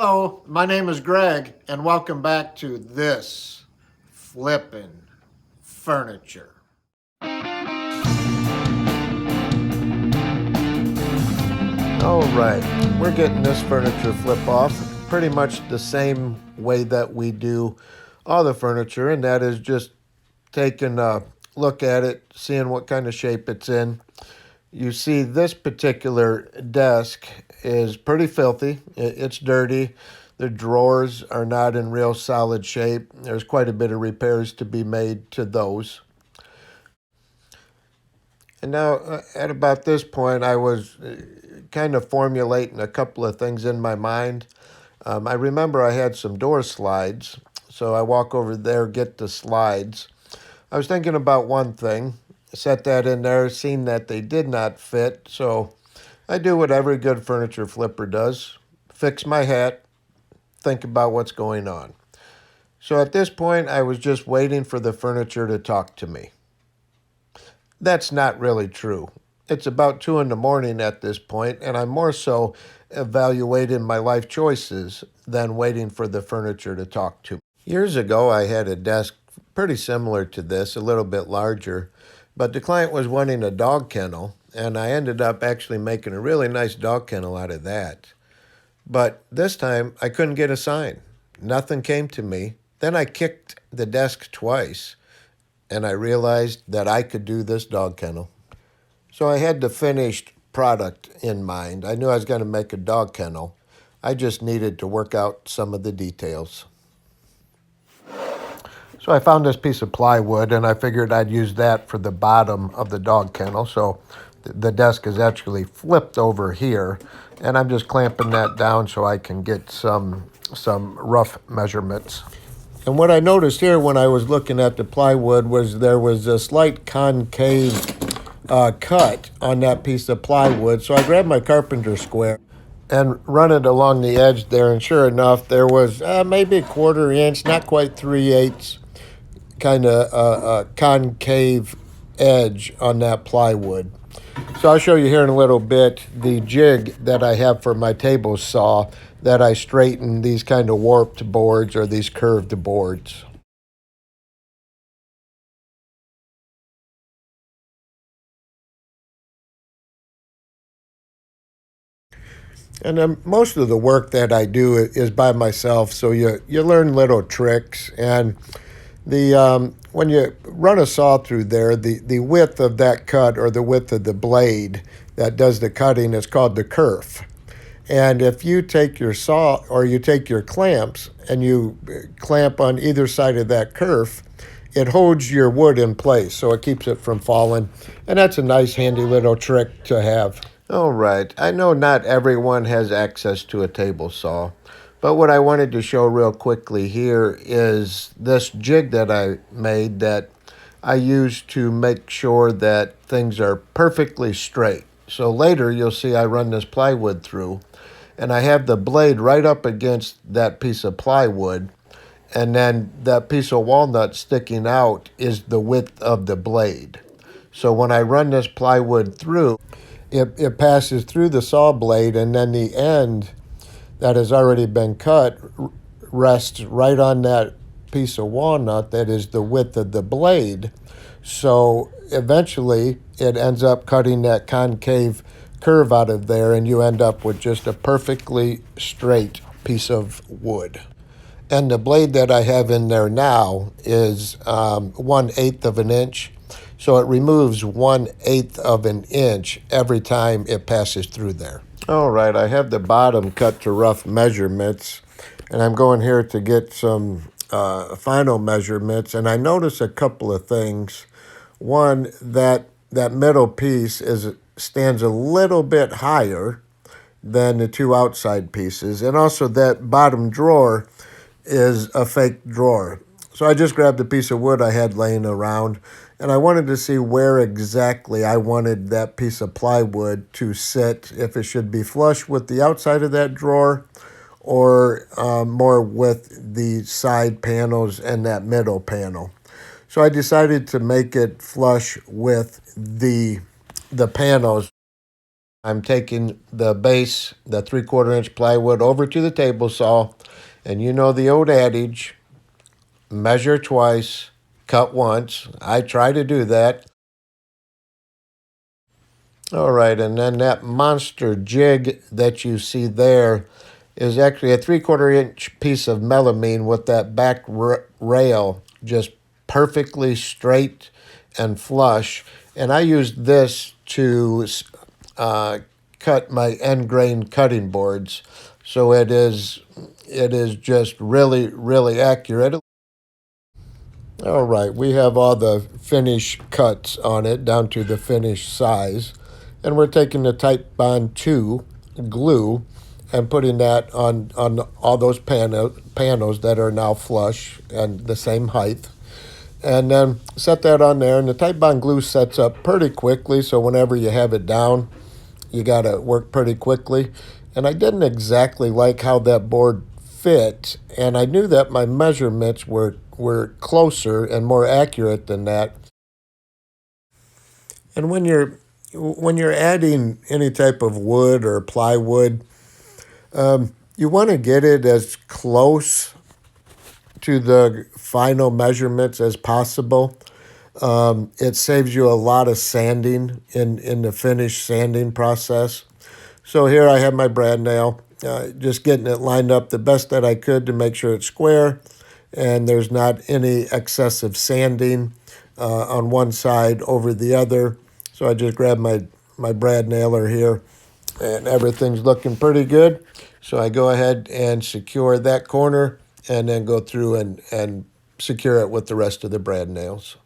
Hello, my name is Greg, and welcome back to this Flippin' Furniture. All right, we're getting this furniture flip off pretty much the same way that we do all the furniture, and that is just taking a look at it, seeing what kind of shape it's in. You see this particular desk is pretty filthy. It's dirty. The drawers are not in real solid shape. There's quite a bit of repairs to be made to those. And now at about this point, I was kind of formulating a couple of things in my mind. I remember I had some door slides, so I walk over there, get the slides. I was thinking about one thing, set that in there, seen that they did not fit, so I do what every good furniture flipper does, fix my hat, think about what's going on. So at this point, I was just waiting for the furniture to talk to me. That's not really true. It's about 2 in the morning at this point, and I'm more so evaluating my life choices than waiting for the furniture to talk to me. Years ago, I had a desk pretty similar to this, a little bit larger, but the client was wanting a dog kennel, and I ended up actually making a really nice dog kennel out of that. But this time, I couldn't get a sign. Nothing came to me. Then I kicked the desk twice, and I realized that I could do this dog kennel. So I had the finished product in mind. I knew I was going to make a dog kennel. I just needed to work out some of the details. So I found this piece of plywood, and I figured I'd use that for the bottom of the dog kennel. So the desk is actually flipped over here, and I'm just clamping that down so I can get some rough measurements. And what I noticed here when I was looking at the plywood was there was a slight concave cut on that piece of plywood. So I grabbed my carpenter square and run it along the edge there, and sure enough, there was maybe a 1/4 inch, not quite 3/8, kind of concave edge on that plywood. So I'll show you here in a little bit the jig that I have for my table saw that I straighten these kind of warped boards or these curved boards. And most of the work that I do is by myself, so you learn little tricks. And when you run a saw through there, the width of that cut or the width of the blade that does the cutting is called the kerf. And if you take your saw or you take your clamps and you clamp on either side of that kerf, it holds your wood in place, so it keeps it from falling. And that's a nice, handy little trick to have. All right, I know not everyone has access to a table saw, but what I wanted to show real quickly here is this jig that I made that I use to make sure that things are perfectly straight. So later you'll see I run this plywood through, and I have the blade right up against that piece of plywood, and then that piece of walnut sticking out is the width of the blade. So when I run this plywood through, it passes through the saw blade, and then the end that has already been cut rests right on that piece of walnut that is the width of the blade. So eventually it ends up cutting that concave curve out of there, and you end up with just a perfectly straight piece of wood. And the blade that I have in there now is 1/8 of an inch. So it removes 1/8 of an inch every time it passes through there. All right, I have the bottom cut to rough measurements, and I'm going here to get some final measurements. And I notice a couple of things. One, that middle piece stands a little bit higher than the two outside pieces, and also that bottom drawer is a fake drawer. So I just grabbed a piece of wood I had laying around, and I wanted to see where exactly I wanted that piece of plywood to sit, if it should be flush with the outside of that drawer or more with the side panels and that middle panel. So I decided to make it flush with the panels. I'm taking the base, the 3/4 inch plywood, over to the table saw, and you know the old adage, measure twice, cut once. I try to do that. All right, and then that monster jig that you see there is actually a 3/4 inch piece of melamine with that back rail just perfectly straight and flush. And I used this to uh, cut my end grain cutting boards. So it is just really accurate. All right, we have all the finish cuts on it down to the finish size. And we're taking the Type Bond 2 glue and putting that on all those panels that are now flush and the same height. And then set that on there. And the Type Bond glue sets up pretty quickly, so whenever you have it down, you got to work pretty quickly. And I didn't exactly like how that board fit, and I knew that my measurements were closer and more accurate than that. And when you're adding any type of wood or plywood, you want to get it as close to the final measurements as possible. It saves you a lot of sanding in the finished sanding process. So here I have my brad nail, just getting it lined up the best that I could to make sure it's square and there's not any excessive sanding on one side over the other. So I just grab my brad nailer here and everything's looking pretty good. So I go ahead and secure that corner and then go through and secure it with the rest of the brad nails.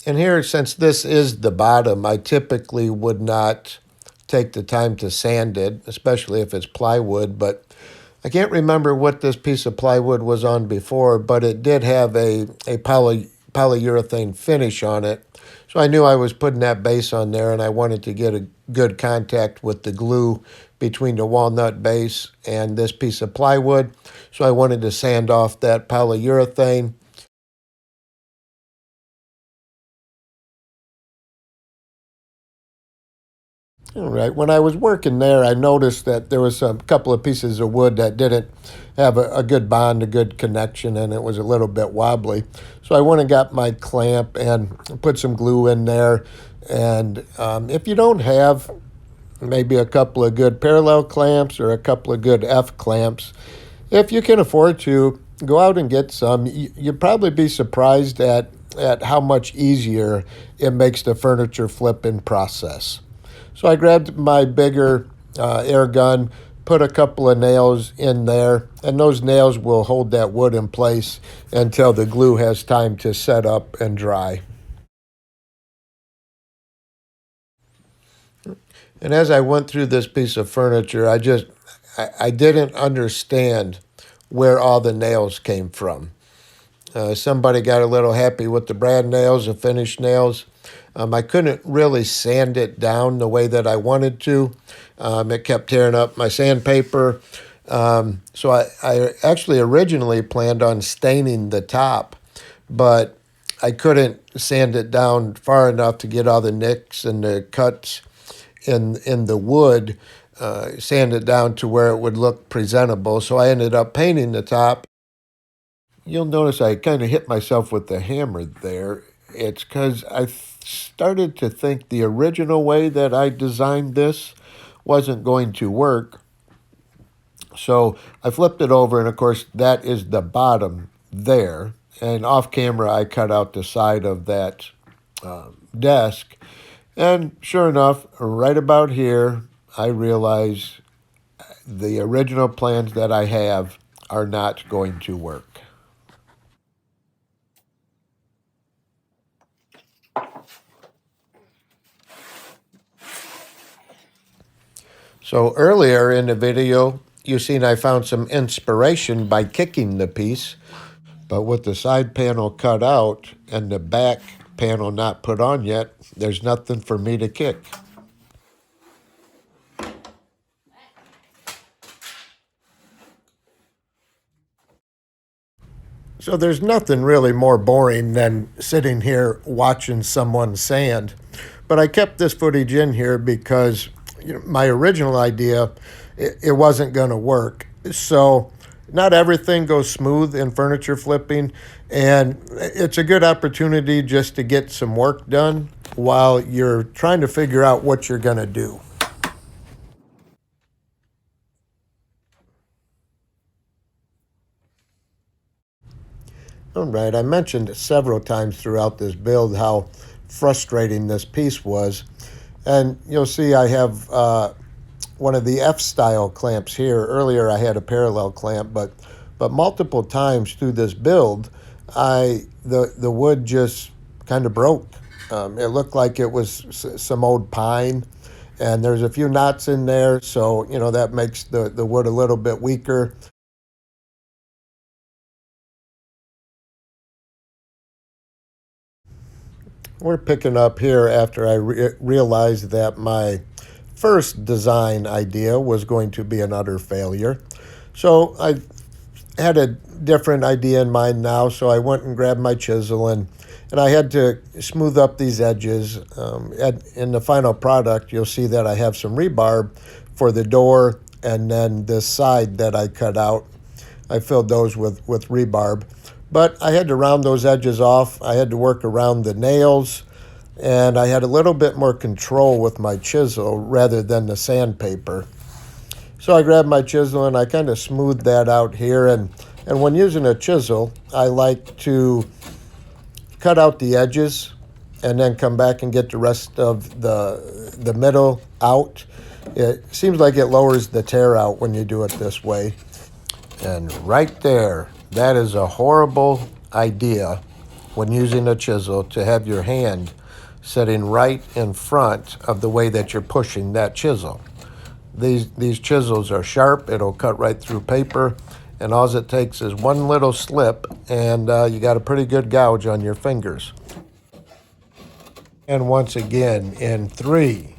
And here, since this is the bottom, I typically would not take the time to sand it, especially if it's plywood, but I can't remember what this piece of plywood was on before, but it did have a polyurethane finish on it. So I knew I was putting that base on there, and I wanted to get a good contact with the glue between the walnut base and this piece of plywood. So I wanted to sand off that polyurethane. All right. When I was working there, I noticed that there was a couple of pieces of wood that didn't have a good bond, a good connection, and it was a little bit wobbly. So I went and got my clamp and put some glue in there. And if you don't have maybe a couple of good parallel clamps or a couple of good F clamps, if you can afford to, go out and get some. You'd probably be surprised at how much easier it makes the furniture flipping process. So I grabbed my bigger air gun, put a couple of nails in there, and those nails will hold that wood in place until the glue has time to set up and dry. And as I went through this piece of furniture, I didn't understand where all the nails came from. Somebody got a little happy with the brad nails, the finished nails. I couldn't really sand it down the way that I wanted to. It kept tearing up my sandpaper. So I actually originally planned on staining the top, but I couldn't sand it down far enough to get all the nicks and the cuts in the wood, sand it down to where it would look presentable. So I ended up painting the top. You'll notice I kind of hit myself with the hammer there. It's because I started to think the original way that I designed this wasn't going to work. So I flipped it over, and of course, that is the bottom there. And off camera, I cut out the side of that desk. And sure enough, right about here, I realize the original plans that I have are not going to work. So earlier in the video, you seen I found some inspiration by kicking the piece, but with the side panel cut out and the back panel not put on yet, there's nothing for me to kick. So there's nothing really more boring than sitting here watching someone sand. But I kept this footage in here because my original idea, it wasn't going to work. So not everything goes smooth in furniture flipping, and it's a good opportunity just to get some work done while you're trying to figure out what you're going to do. All right, I mentioned several times throughout this build how frustrating this piece was. And you'll see I have one of the F-style clamps here. Earlier I had a parallel clamp, but multiple times through this build, the wood just kind of broke. It looked like it was some old pine, and there's a few knots in there, so that makes the wood a little bit weaker. We're picking up here after I realized that my first design idea was going to be an utter failure. So I had a different idea in mind now, so I went and grabbed my chisel, and I had to smooth up these edges. In the final product, you'll see that I have some rebarb for the door, and then this side that I cut out, I filled those with rebarb. But I had to round those edges off. I had to work around the nails, and I had a little bit more control with my chisel rather than the sandpaper. So I grabbed my chisel and I kind of smoothed that out here. And when using a chisel, I like to cut out the edges and then come back and get the rest of the middle out. It seems like it lowers the tear out when you do it this way. And right there, that is a horrible idea when using a chisel, to have your hand sitting right in front of the way that you're pushing that chisel. These chisels are sharp. It'll cut right through paper, and all it takes is one little slip, and you got a pretty good gouge on your fingers. And once again, in 3,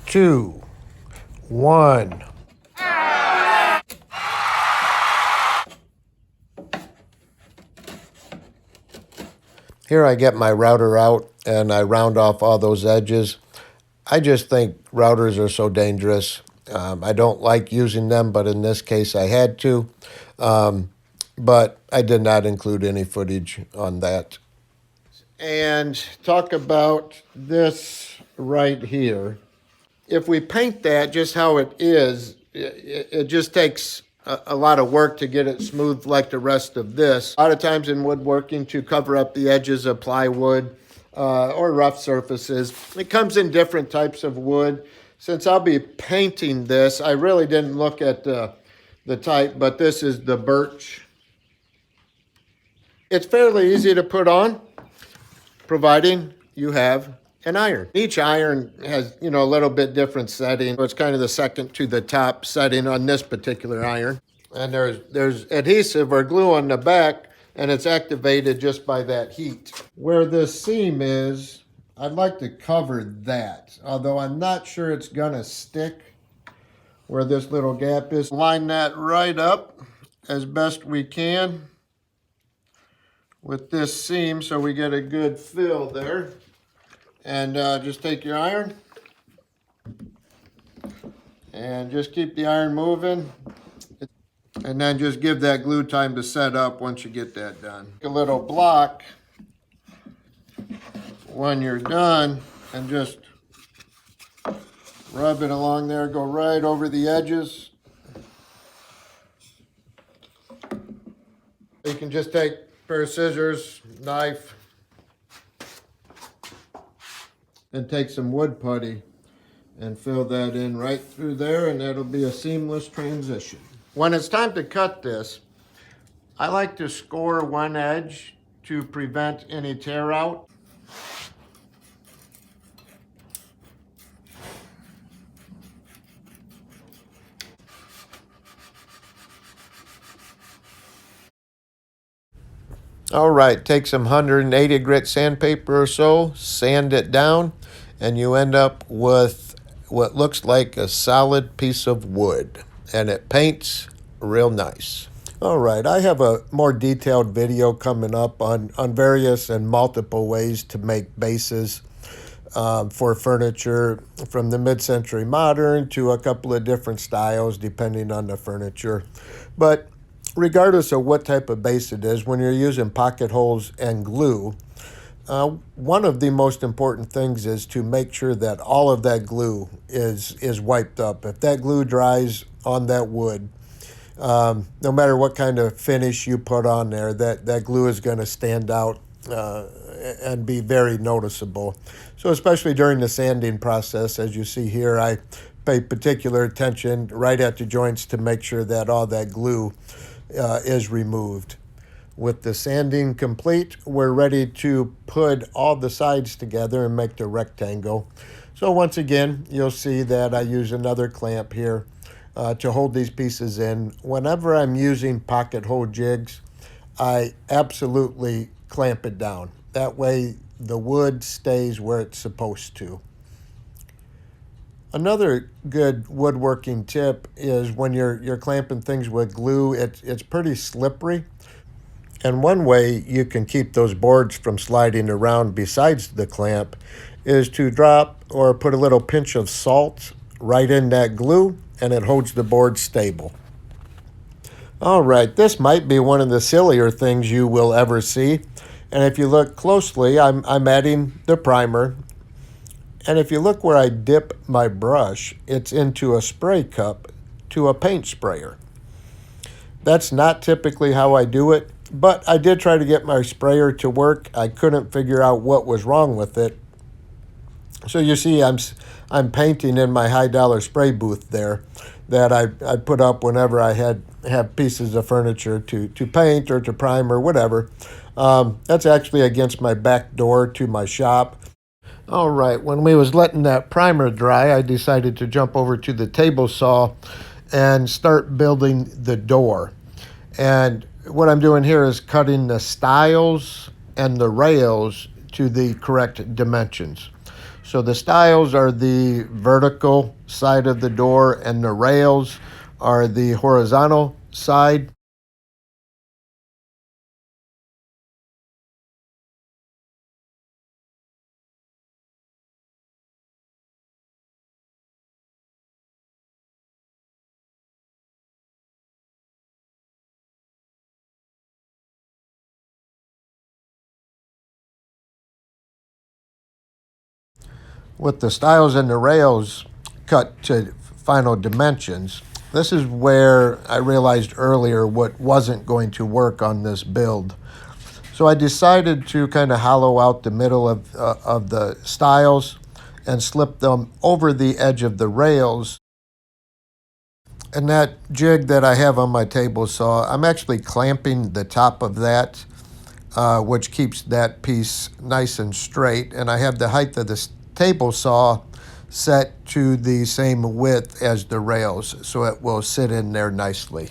2, 1. Here I get my router out and I round off all those edges. I just think routers are so dangerous. I don't like using them, but in this case I had to. But I did not include any footage on that. And talk about this right here. If we paint that just how it is, it just takes a lot of work to get it smooth like the rest of this. A lot of times in woodworking, to cover up the edges of plywood or rough surfaces, it comes in different types of wood. Since I'll be painting this, I really didn't look at the type, but this is the birch. It's fairly easy to put on, providing you have an iron. Each iron has, a little bit different setting. It's kind of the second to the top setting on this particular iron. And there's adhesive or glue on the back, and it's activated just by that heat. Where this seam is, I'd like to cover that, although I'm not sure it's gonna stick where this little gap is. Line that right up as best we can with this seam so we get a good fill there. And just take your iron and just keep the iron moving. And then just give that glue time to set up once you get that done. A little block when you're done and just rub it along there. Go right over the edges. You can just take a pair of scissors, knife, and take some wood putty and fill that in right through there, and that'll be a seamless transition. When it's time to cut this, I like to score one edge to prevent any tear out. All right, take some 180 grit sandpaper or so, sand it down, and you end up with what looks like a solid piece of wood, and it paints real nice. All right, I have a more detailed video coming up on various and multiple ways to make bases. for furniture from the mid-century modern to a couple of different styles depending on the furniture. But regardless of what type of base it is, when you're using pocket holes and glue, one of the most important things is to make sure that all of that glue is wiped up. If that glue dries on that wood, no matter what kind of finish you put on there, that glue is going to stand out and be very noticeable. So especially during the sanding process, as you see here, I pay particular attention right at the joints to make sure that all that glue is removed. With the sanding complete, we're ready to put all the sides together and make the rectangle. So once again, you'll see that I use another clamp here to hold these pieces in. Whenever I'm using pocket hole jigs, I absolutely clamp it down. That way the wood stays where it's supposed to. Another good woodworking tip is when you're clamping things with glue, it's pretty slippery. And one way you can keep those boards from sliding around besides the clamp is to drop or put a little pinch of salt right in that glue, and it holds the board stable. All right, this might be one of the sillier things you will ever see. And if you look closely, I'm adding the primer. And if you look where I dip my brush, it's into a spray cup to a paint sprayer. That's not typically how I do it, but I did try to get my sprayer to work. I couldn't figure out what was wrong with it. So you see I'm painting in my high dollar spray booth there that I put up whenever I have pieces of furniture to paint or to prime or whatever. That's actually against my back door to my shop. All right, when we was letting that primer dry, I decided to jump over to the table saw and start building the door. And what I'm doing here is cutting the stiles and the rails to the correct dimensions. So the stiles are the vertical side of the door and the rails are the horizontal side. With the stiles and the rails cut to final dimensions, this is where I realized earlier what wasn't going to work on this build. So I decided to kind of hollow out the middle of the stiles and slip them over the edge of the rails. And that jig that I have on my table saw, I'm actually clamping the top of that, which keeps that piece nice and straight. And I have the height of the table saw set to the same width as the rails, so it will sit in there nicely.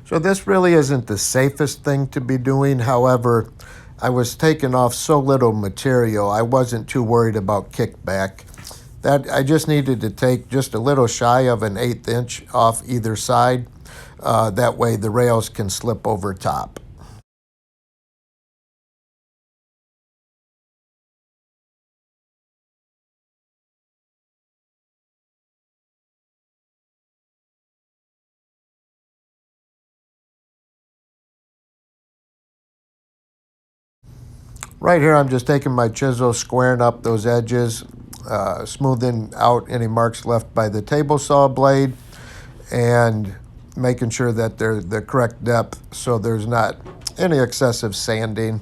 So this really isn't the safest thing to be doing. However, I was taking off so little material, I wasn't too worried about kickback. That I just needed to take just a little shy of an 1/8 inch off either side. That way the rails can slip over top. Right here, I'm just taking my chisel, squaring up those edges. smoothing out any marks left by the table saw blade, and making sure that they're the correct depth so there's not any excessive sanding.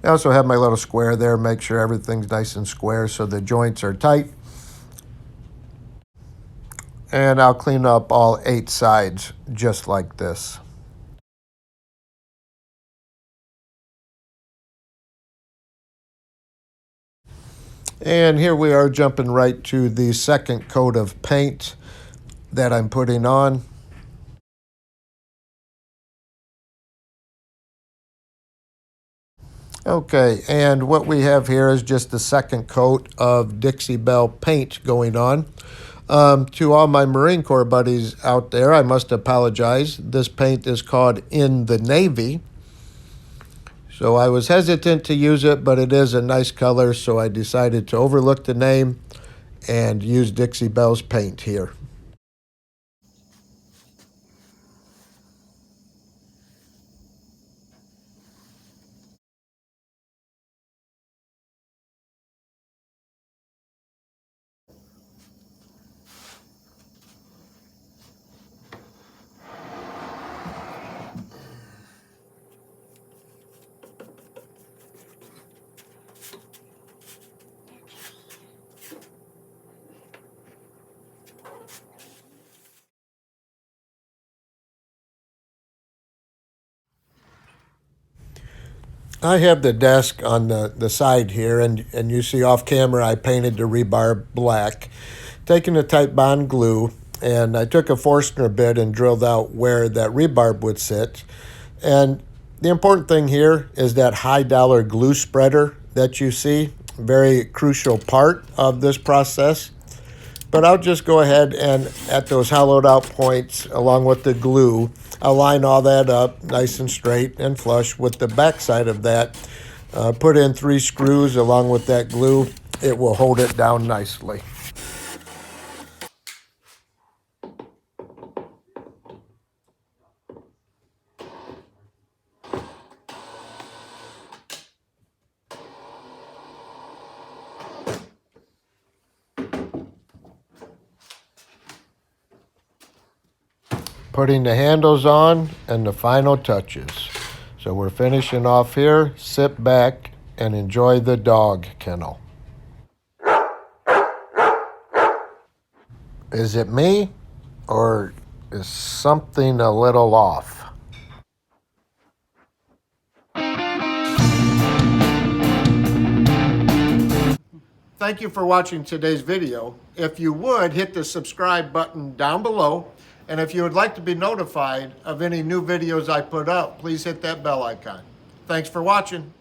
I also have my little square there, make sure everything's nice and square so the joints are tight. And I'll clean up all 8 sides just like this. And here we are jumping right to the second coat of paint that I'm putting on. Okay, and what we have here is just the second coat of Dixie Belle paint going on. To all my Marine Corps buddies out there, I must apologize. This paint is called In the Navy. So I was hesitant to use it, but it is a nice color, so I decided to overlook the name and use Dixie Belle's paint here. I have the desk on the side here, and you see off camera I painted the rebar black, taking a tight bond glue, and I took a Forstner bit and drilled out where that rebar would sit. And the important thing here is that high dollar glue spreader that you see, very crucial part of this process. But I'll just go ahead and at those hollowed out points along with the glue, I'll line all that up nice and straight and flush with the back side of that. Put in 3 screws along with that glue. It will hold it down nicely. Putting the handles on and the final touches. So we're finishing off here. Sit back and enjoy the dog kennel. Is it me, or is something a little off? Thank you for watching today's video. If you would, hit the subscribe button down below. And if you would like to be notified of any new videos I put up, please hit that bell icon. Thanks for watching.